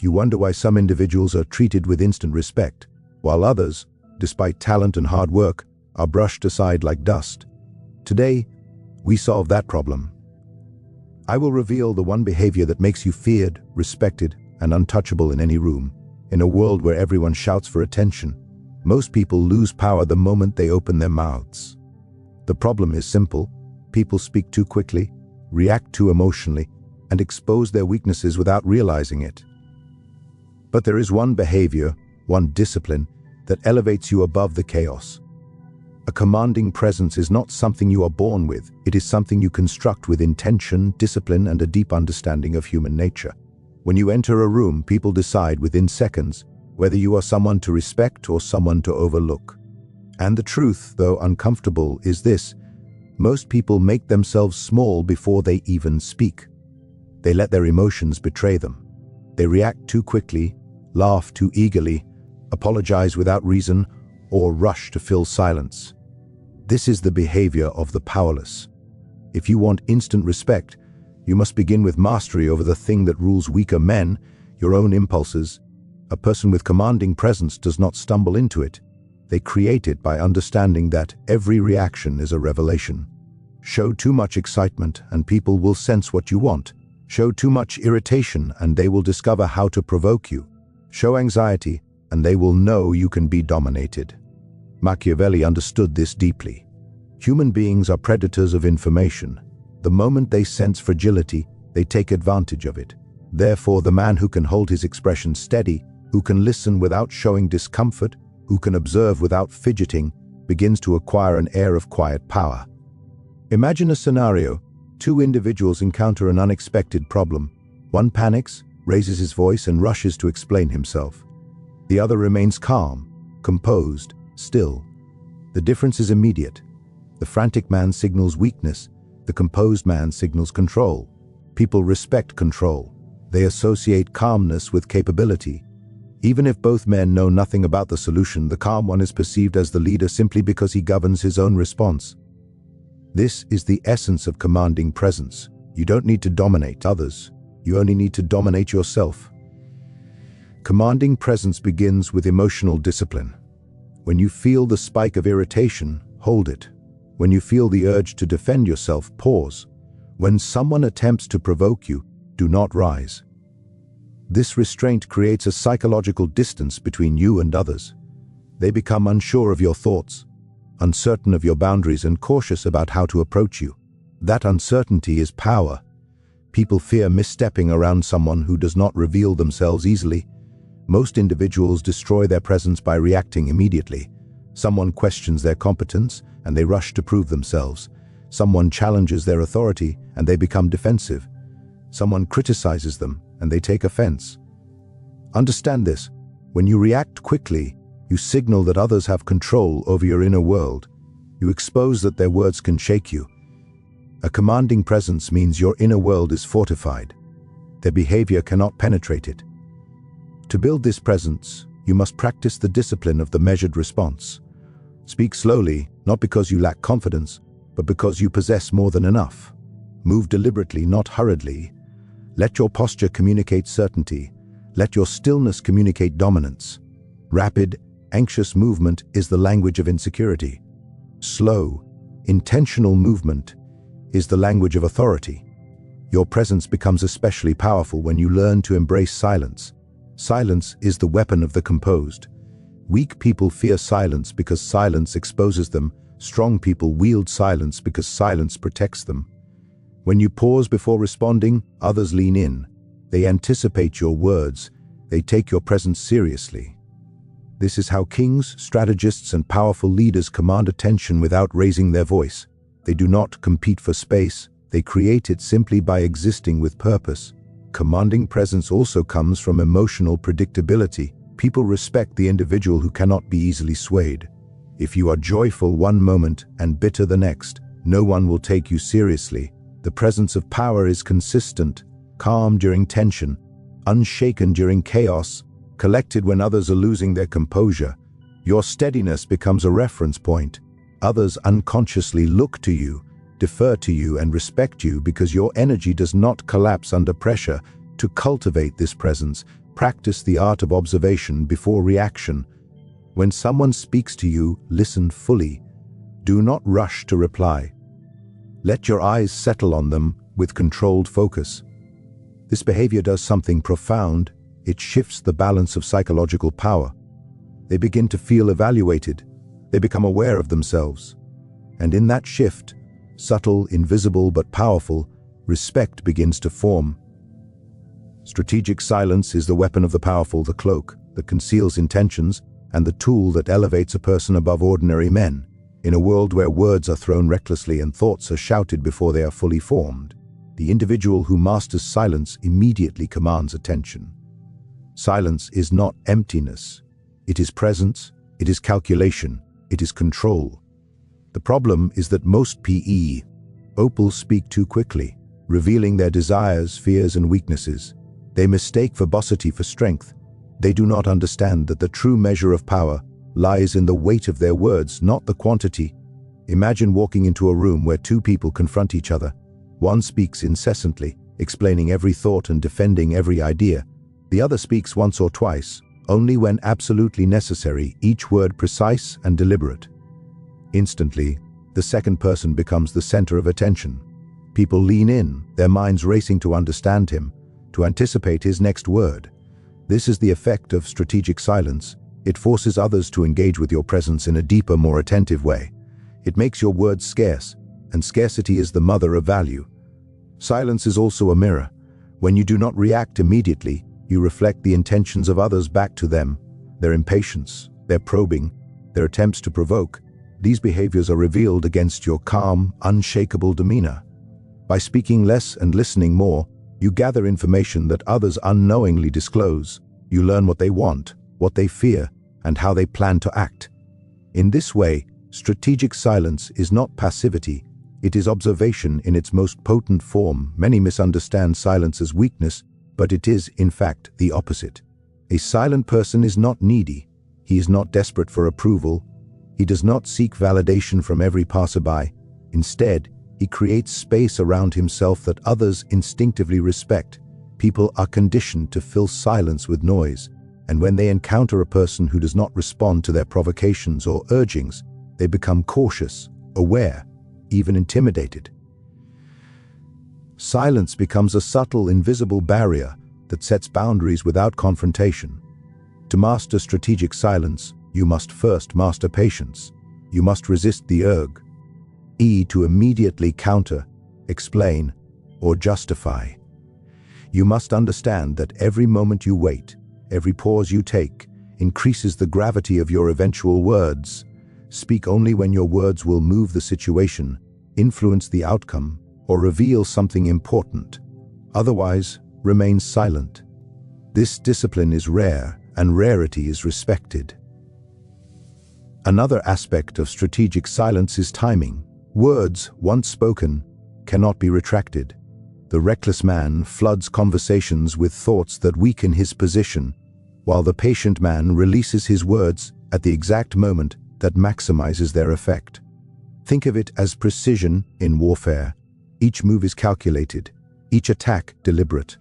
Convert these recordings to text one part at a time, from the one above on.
You wonder why some individuals are treated with instant respect, while others, despite talent and hard work, are brushed aside like dust. Today, we solve that problem. I will reveal the one behavior that makes you feared, respected, and untouchable in any room. In a world where everyone shouts for attention, most people lose power the moment they open their mouths. The problem is simple. People speak too quickly, react too emotionally, and expose their weaknesses without realizing it. But there is one behavior, one discipline, that elevates you above the chaos. A commanding presence is not something you are born with. It is something you construct with intention, discipline, and a deep understanding of human nature. When you enter a room, people decide within seconds whether you are someone to respect or someone to overlook. And the truth, though uncomfortable, is this: most people make themselves small before they even speak. They let their emotions betray them. They react too quickly, laugh too eagerly, apologize without reason, or rush to fill silence. This is the behavior of the powerless. If you want instant respect, you must begin with mastery over the thing that rules weaker men, your own impulses. A person with commanding presence does not stumble into it. They create it by understanding that every reaction is a revelation. Show too much excitement and people will sense what you want. Show too much irritation and they will discover how to provoke you. Show anxiety and they will know you can be dominated. Machiavelli understood this deeply. Human beings are predators of information. The moment they sense fragility, they take advantage of it. Therefore, the man who can hold his expression steady, who can listen without showing discomfort, who can observe without fidgeting, begins to acquire an air of quiet power. Imagine a scenario. Two individuals encounter an unexpected problem. One panics, raises his voice, and rushes to explain himself. The other remains calm, composed, still. The difference is immediate. The frantic man signals weakness. The composed man signals control. People respect control. They associate calmness with capability. Even if both men know nothing about the solution, the calm one is perceived as the leader simply because he governs his own response. This is the essence of commanding presence. You don't need to dominate others. You only need to dominate yourself. Commanding presence begins with emotional discipline. When you feel the spike of irritation, hold it. When you feel the urge to defend yourself, pause. When someone attempts to provoke you, do not rise. This restraint creates a psychological distance between you and others. They become unsure of your thoughts, uncertain of your boundaries, and cautious about how to approach you. That uncertainty is power. People fear misstepping around someone who does not reveal themselves easily. Most individuals destroy their presence by reacting immediately. Someone questions their competence, and they rush to prove themselves. Someone challenges their authority, and they become defensive. Someone criticizes them, and they take offense. Understand this. When you react quickly, you signal that others have control over your inner world. You expose that their words can shake you. A commanding presence means your inner world is fortified. Their behavior cannot penetrate it. To build this presence, you must practice the discipline of the measured response. Speak slowly, not because you lack confidence, but because you possess more than enough. Move deliberately, not hurriedly. Let your posture communicate certainty. Let your stillness communicate dominance. Rapid, anxious movement is the language of insecurity. Slow, intentional movement is the language of authority. Your presence becomes especially powerful when you learn to embrace silence. Silence is the weapon of the composed. Weak people fear silence because silence exposes them. Strong people wield silence because silence protects them. When you pause before responding, others lean in. They anticipate your words. They take your presence seriously. This is how kings, strategists, and powerful leaders command attention without raising their voice. They do not compete for space. They create it simply by existing with purpose. Commanding presence also comes from emotional predictability. People respect the individual who cannot be easily swayed. If you are joyful one moment and bitter the next, no one will take you seriously. The presence of power is consistent, calm during tension, unshaken during chaos, collected when others are losing their composure. Your steadiness becomes a reference point. Others unconsciously look to you, defer to you, and respect you because your energy does not collapse under pressure. To cultivate this presence, practice the art of observation before reaction. When someone speaks to you, listen fully. Do not rush to reply. Let your eyes settle on them with controlled focus. This behavior does something profound. It shifts the balance of psychological power. They begin to feel evaluated. They become aware of themselves. And in that shift, subtle, invisible but powerful, respect begins to form. Strategic silence is the weapon of the powerful, the cloak that conceals intentions, and the tool that elevates a person above ordinary men. In a world where words are thrown recklessly and thoughts are shouted before they are fully formed, the individual who masters silence immediately commands attention. Silence is not emptiness. It is presence, it is calculation, it is control. The problem is that most opals speak too quickly, revealing their desires, fears, and weaknesses. They mistake verbosity for strength. They do not understand that the true measure of power lies in the weight of their words, not the quantity. Imagine walking into a room where two people confront each other. One speaks incessantly, explaining every thought and defending every idea. The other speaks once or twice, only when absolutely necessary, each word precise and deliberate. Instantly, the second person becomes the center of attention. People lean in, their minds racing to understand him, to anticipate his next word. This is the effect of strategic silence. It forces others to engage with your presence in a deeper, more attentive way. It makes your words scarce, and scarcity is the mother of value. Silence is also a mirror. When you do not react immediately, you reflect the intentions of others back to them, their impatience, their probing, their attempts to provoke. These behaviors are revealed against your calm, unshakable demeanor. By speaking less and listening more, you gather information that others unknowingly disclose. You learn what they want, what they fear, and how they plan to act. In this way, strategic silence is not passivity, it is observation in its most potent form. Many misunderstand silence as weakness, but it is, in fact, the opposite. A silent person is not needy. He is not desperate for approval. He does not seek validation from every passerby. Instead, he creates space around himself that others instinctively respect. People are conditioned to fill silence with noise, and when they encounter a person who does not respond to their provocations or urgings, they become cautious, aware, even intimidated. Silence becomes a subtle, invisible barrier that sets boundaries without confrontation. To master strategic silence, you must first master patience. You must resist the urge to immediately counter, explain, or justify. You must understand that every moment you wait, every pause you take, increases the gravity of your eventual words. Speak only when your words will move the situation, influence the outcome, or reveal something important. Otherwise, remain silent. This discipline is rare, and rarity is respected. Another aspect of strategic silence is timing. Words, once spoken, cannot be retracted. The reckless man floods conversations with thoughts that weaken his position, while the patient man releases his words at the exact moment that maximizes their effect. Think of it as precision in warfare. Each move is calculated, each attack deliberate.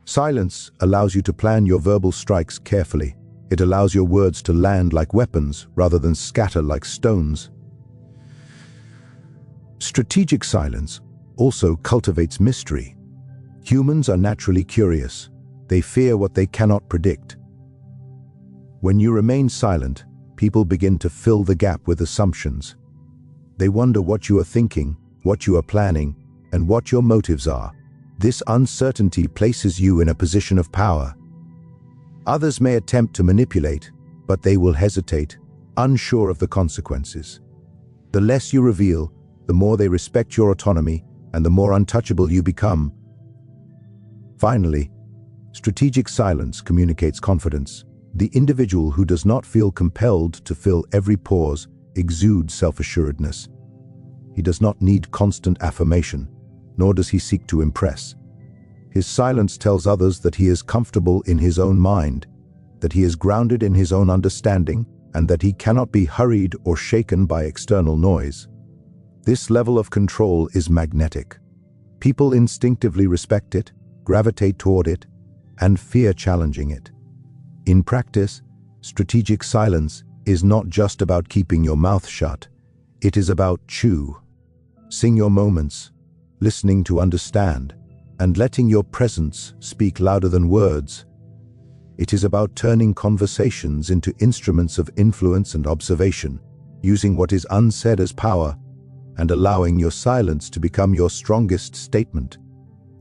Silence allows you to plan your verbal strikes carefully. It allows your words to land like weapons rather than scatter like stones. Strategic silence also cultivates mystery. Humans are naturally curious. They fear what they cannot predict. When you remain silent, people begin to fill the gap with assumptions. They wonder what you are thinking, what you are planning, and what your motives are. This uncertainty places you in a position of power. Others may attempt to manipulate, but they will hesitate, unsure of the consequences. The less you reveal, the more they respect your autonomy, and the more untouchable you become. Finally, strategic silence communicates confidence. The individual who does not feel compelled to fill every pause exudes self-assuredness. He does not need constant affirmation, nor does he seek to impress. His silence tells others that he is comfortable in his own mind, that he is grounded in his own understanding, and that he cannot be hurried or shaken by external noise. This level of control is magnetic. People instinctively respect it, gravitate toward it, and fear challenging it. In practice, strategic silence is not just about keeping your mouth shut. It is about sing your moments, listening to understand, and letting your presence speak louder than words. It is about turning conversations into instruments of influence and observation, using what is unsaid as power, and allowing your silence to become your strongest statement.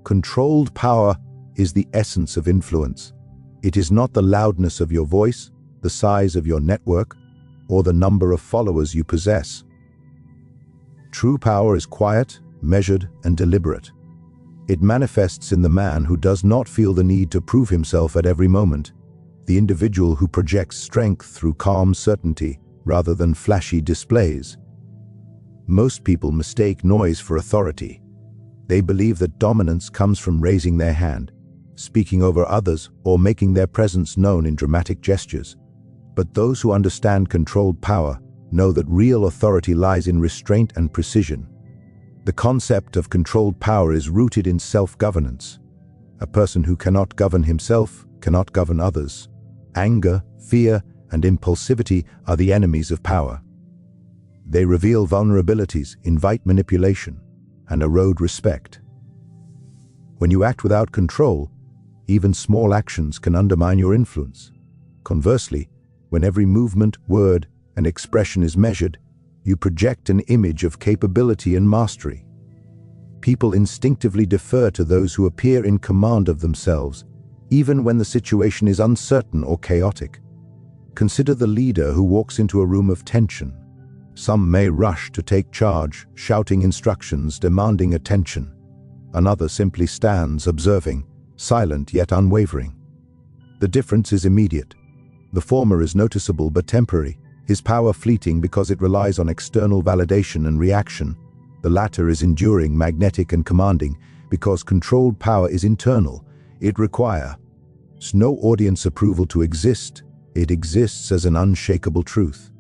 Controlled power is the essence of influence. It is not the loudness of your voice, the size of your network, or the number of followers you possess. True power is quiet, measured, and deliberate. It manifests in the man who does not feel the need to prove himself at every moment, the individual who projects strength through calm certainty rather than flashy displays. Most people mistake noise for authority. They believe that dominance comes from raising their hand, speaking over others, or making their presence known in dramatic gestures. But those who understand controlled power know that real authority lies in restraint and precision. The concept of controlled power is rooted in self-governance. A person who cannot govern himself cannot govern others. Anger, fear, and impulsivity are the enemies of power. They reveal vulnerabilities, invite manipulation, and erode respect. When you act without control, even small actions can undermine your influence. Conversely, when every movement, word, and expression is measured, you project an image of capability and mastery. People instinctively defer to those who appear in command of themselves, even when the situation is uncertain or chaotic. Consider the leader who walks into a room of tension. Some may rush to take charge, shouting instructions, demanding attention. Another simply stands, observing, silent yet unwavering. The difference is immediate. The former is noticeable but temporary, his power fleeting because it relies on external validation and reaction. The latter is enduring, magnetic, and commanding because controlled power is internal. It requires no audience approval to exist. It exists as an unshakable truth.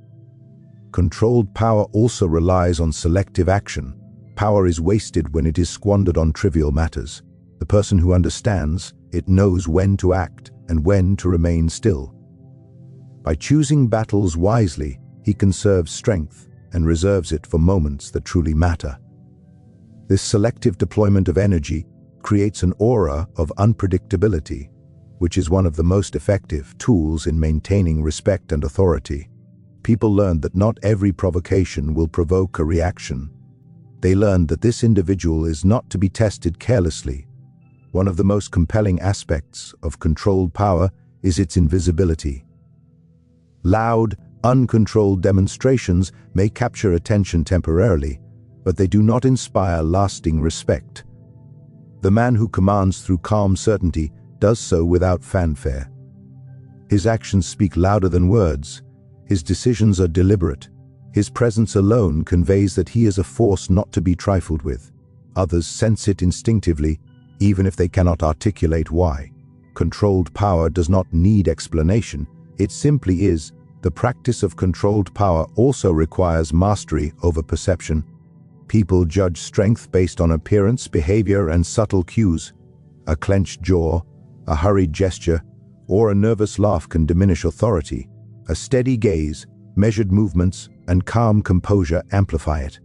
Controlled power also relies on selective action. Power is wasted when it is squandered on trivial matters. The person who understands it knows when to act and when to remain still. By choosing battles wisely, he conserves strength and reserves it for moments that truly matter. This selective deployment of energy creates an aura of unpredictability, which is one of the most effective tools in maintaining respect and authority. People learn that not every provocation will provoke a reaction. They learn that this individual is not to be tested carelessly. One of the most compelling aspects of controlled power is its invisibility. Loud, uncontrolled demonstrations may capture attention temporarily, but they do not inspire lasting respect. The man who commands through calm certainty does so without fanfare. His actions speak louder than words. His decisions are deliberate. His presence alone conveys that he is a force not to be trifled with. Others sense it instinctively, even if they cannot articulate why. Controlled power does not need explanation. It simply is. The practice of controlled power also requires mastery over perception. People judge strength based on appearance, behavior, and subtle cues. A clenched jaw, a hurried gesture, or a nervous laugh can diminish authority. A steady gaze, measured movements, and calm composure amplify it.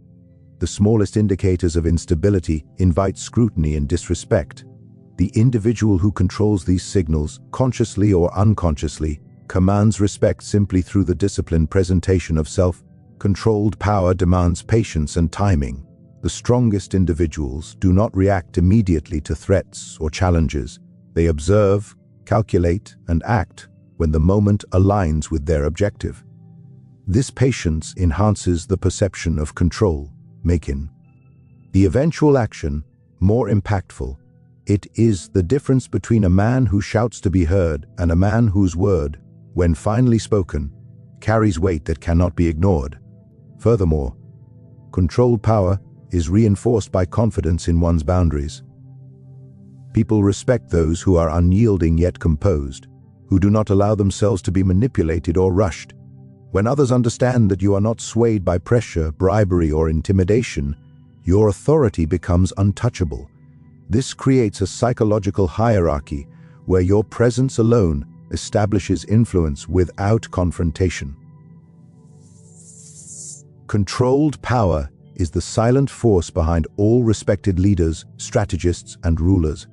The smallest indicators of instability invite scrutiny and disrespect. The individual who controls these signals, consciously or unconsciously, commands respect simply through the disciplined presentation of self. Controlled power demands patience and timing. The strongest individuals do not react immediately to threats or challenges. They observe, calculate, and act when the moment aligns with their objective. This patience enhances the perception of control, making the eventual action more impactful. It is the difference between a man who shouts to be heard and a man whose word, when finally spoken, carries weight that cannot be ignored. Furthermore, controlled power is reinforced by confidence in one's boundaries. People respect those who are unyielding yet composed, who do not allow themselves to be manipulated or rushed. When others understand that you are not swayed by pressure, bribery, or intimidation, your authority becomes untouchable. This creates a psychological hierarchy where your presence alone establishes influence without confrontation. Controlled power is the silent force behind all respected leaders, strategists, and rulers.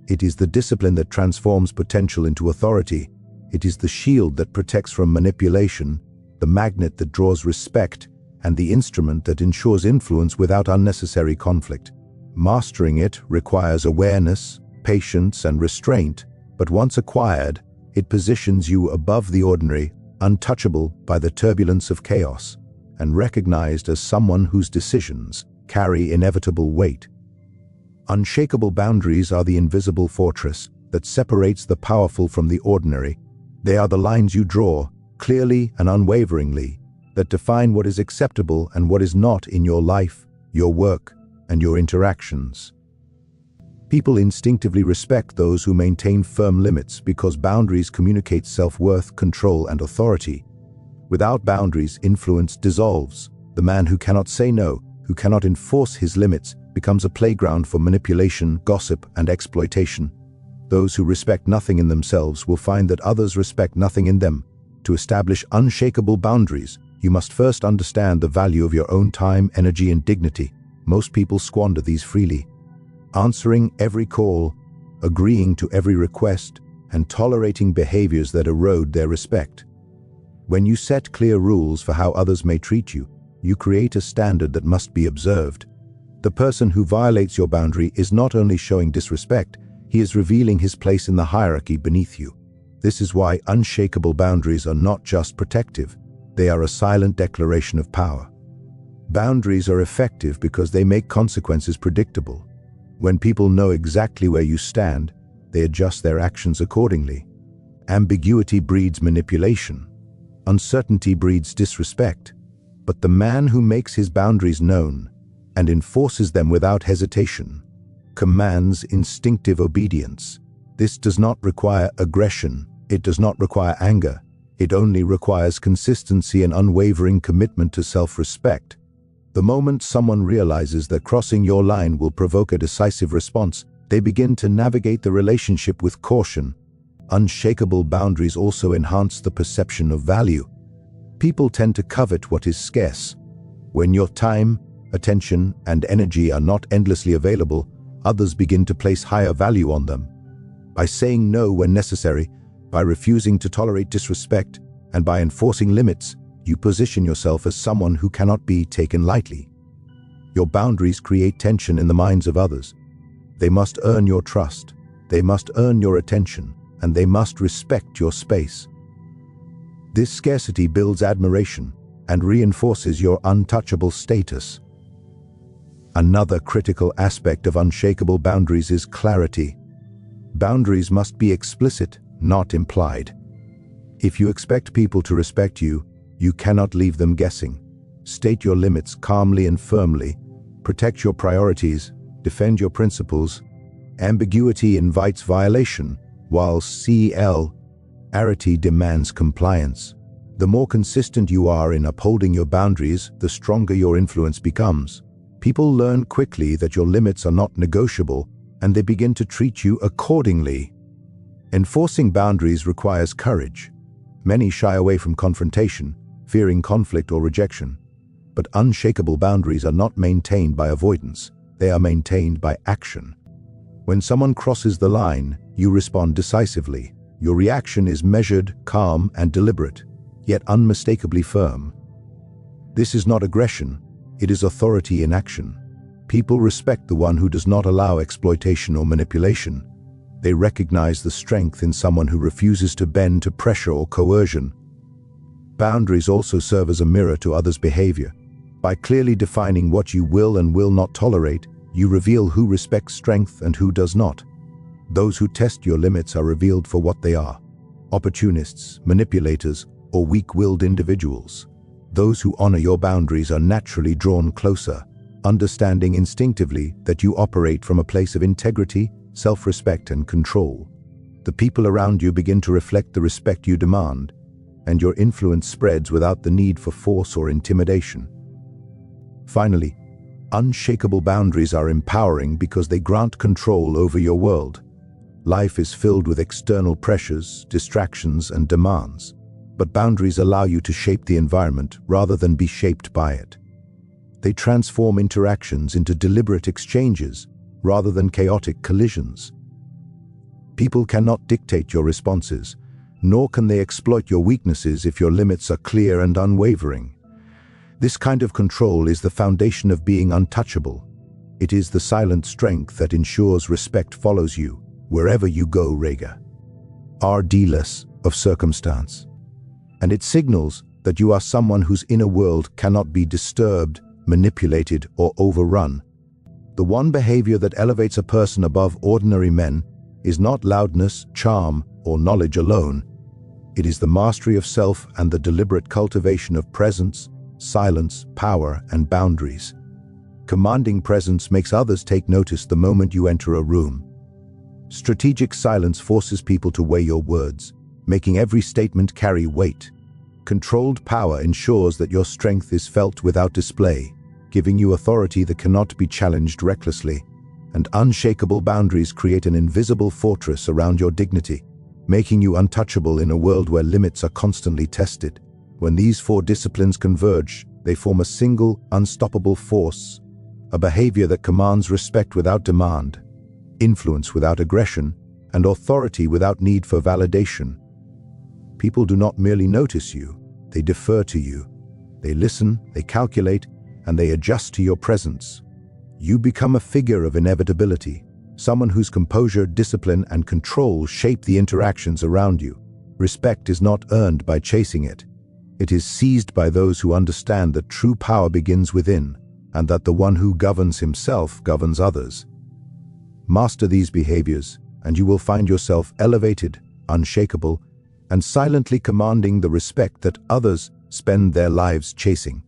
It is the discipline that transforms potential into authority. It is the shield that protects from manipulation, the magnet that draws respect, and the instrument that ensures influence without unnecessary conflict. Mastering it requires awareness, patience, and restraint, but once acquired, it positions you above the ordinary, untouchable by the turbulence of chaos, and recognized as someone whose decisions carry inevitable weight. Unshakable boundaries are the invisible fortress that separates the powerful from the ordinary. They are the lines you draw, clearly and unwaveringly, that define what is acceptable and what is not in your life, your work, and your interactions. People instinctively respect those who maintain firm limits because boundaries communicate self-worth, control, and authority. Without boundaries, influence dissolves. The man who cannot say no, who cannot enforce his limits, becomes a playground for manipulation, gossip, and exploitation. Those who respect nothing in themselves will find that others respect nothing in them. To establish unshakable boundaries, you must first understand the value of your own time, energy, and dignity. Most people squander these freely, answering every call, agreeing to every request, and tolerating behaviors that erode their respect. When you set clear rules for how others may treat you, you create a standard that must be observed. The person who violates your boundary is not only showing disrespect, he is revealing his place in the hierarchy beneath you. This is why unshakable boundaries are not just protective, they are a silent declaration of power. Boundaries are effective because they make consequences predictable. When people know exactly where you stand, they adjust their actions accordingly. Ambiguity breeds manipulation. Uncertainty breeds disrespect. But the man who makes his boundaries known and enforces them without hesitation commands instinctive obedience. This does not require aggression. It does not require anger. It only requires consistency and unwavering commitment to self-respect. The moment someone realizes that crossing your line will provoke a decisive response, they begin to navigate the relationship with caution. Unshakable boundaries also enhance the perception of value. People tend to covet what is scarce. When your time, attention, and energy are not endlessly available, others begin to place higher value on them. By saying no when necessary, by refusing to tolerate disrespect, and by enforcing limits, you position yourself as someone who cannot be taken lightly. Your boundaries create tension in the minds of others. They must earn your trust, they must earn your attention, and they must respect your space. This scarcity builds admiration and reinforces your untouchable status. Another critical aspect of unshakable boundaries is clarity. Boundaries must be explicit, not implied. If you expect people to respect you, you cannot leave them guessing. State your limits calmly and firmly. Protect your priorities. Defend your principles. Ambiguity invites violation, while clarity demands compliance. The more consistent you are in upholding your boundaries, the stronger your influence becomes. People learn quickly that your limits are not negotiable, and they begin to treat you accordingly. Enforcing boundaries requires courage. Many shy away from confrontation, fearing conflict or rejection. But unshakable boundaries are not maintained by avoidance, they are maintained by action. When someone crosses the line, you respond decisively. Your reaction is measured, calm, and deliberate, yet unmistakably firm. This is not aggression, it is authority in action. People respect the one who does not allow exploitation or manipulation. They recognize the strength in someone who refuses to bend to pressure or coercion. Boundaries also serve as a mirror to others' behavior. By clearly defining what you will and will not tolerate, you reveal who respects strength and who does not. Those who test your limits are revealed for what they are: opportunists, manipulators, or weak-willed individuals. Those who honor your boundaries are naturally drawn closer, understanding instinctively that you operate from a place of integrity, self-respect, and control. The people around you begin to reflect the respect you demand, and your influence spreads without the need for force or intimidation. Finally, unshakable boundaries are empowering because they grant control over your world. Life is filled with external pressures, distractions, and demands, but boundaries allow you to shape the environment rather than be shaped by it. They transform interactions into deliberate exchanges rather than chaotic collisions. People cannot dictate your responses, nor can they exploit your weaknesses if your limits are clear and unwavering. This kind of control is the foundation of being untouchable. It is the silent strength that ensures respect follows you wherever you go, regardless of circumstance. And it signals that you are someone whose inner world cannot be disturbed, manipulated, or overrun. The one behavior that elevates a person above ordinary men is not loudness, charm, or knowledge alone. It is the mastery of self and the deliberate cultivation of presence, silence, power, and boundaries. Commanding presence makes others take notice the moment you enter a room. Strategic silence forces people to weigh your words, making every statement carry weight. Controlled power ensures that your strength is felt without display, giving you authority that cannot be challenged recklessly. And unshakable boundaries create an invisible fortress around your dignity, making you untouchable in a world where limits are constantly tested. When these four disciplines converge, they form a single, unstoppable force, a behavior that commands respect without demand, influence without aggression, and authority without need for validation. People do not merely notice you, they defer to you. They listen, they calculate, and they adjust to your presence. You become a figure of inevitability, someone whose composure, discipline, and control shape the interactions around you. Respect is not earned by chasing it. It is seized by those who understand that true power begins within, and that the one who governs himself governs others. Master these behaviors, and you will find yourself elevated, unshakable, and silently commanding the respect that others spend their lives chasing.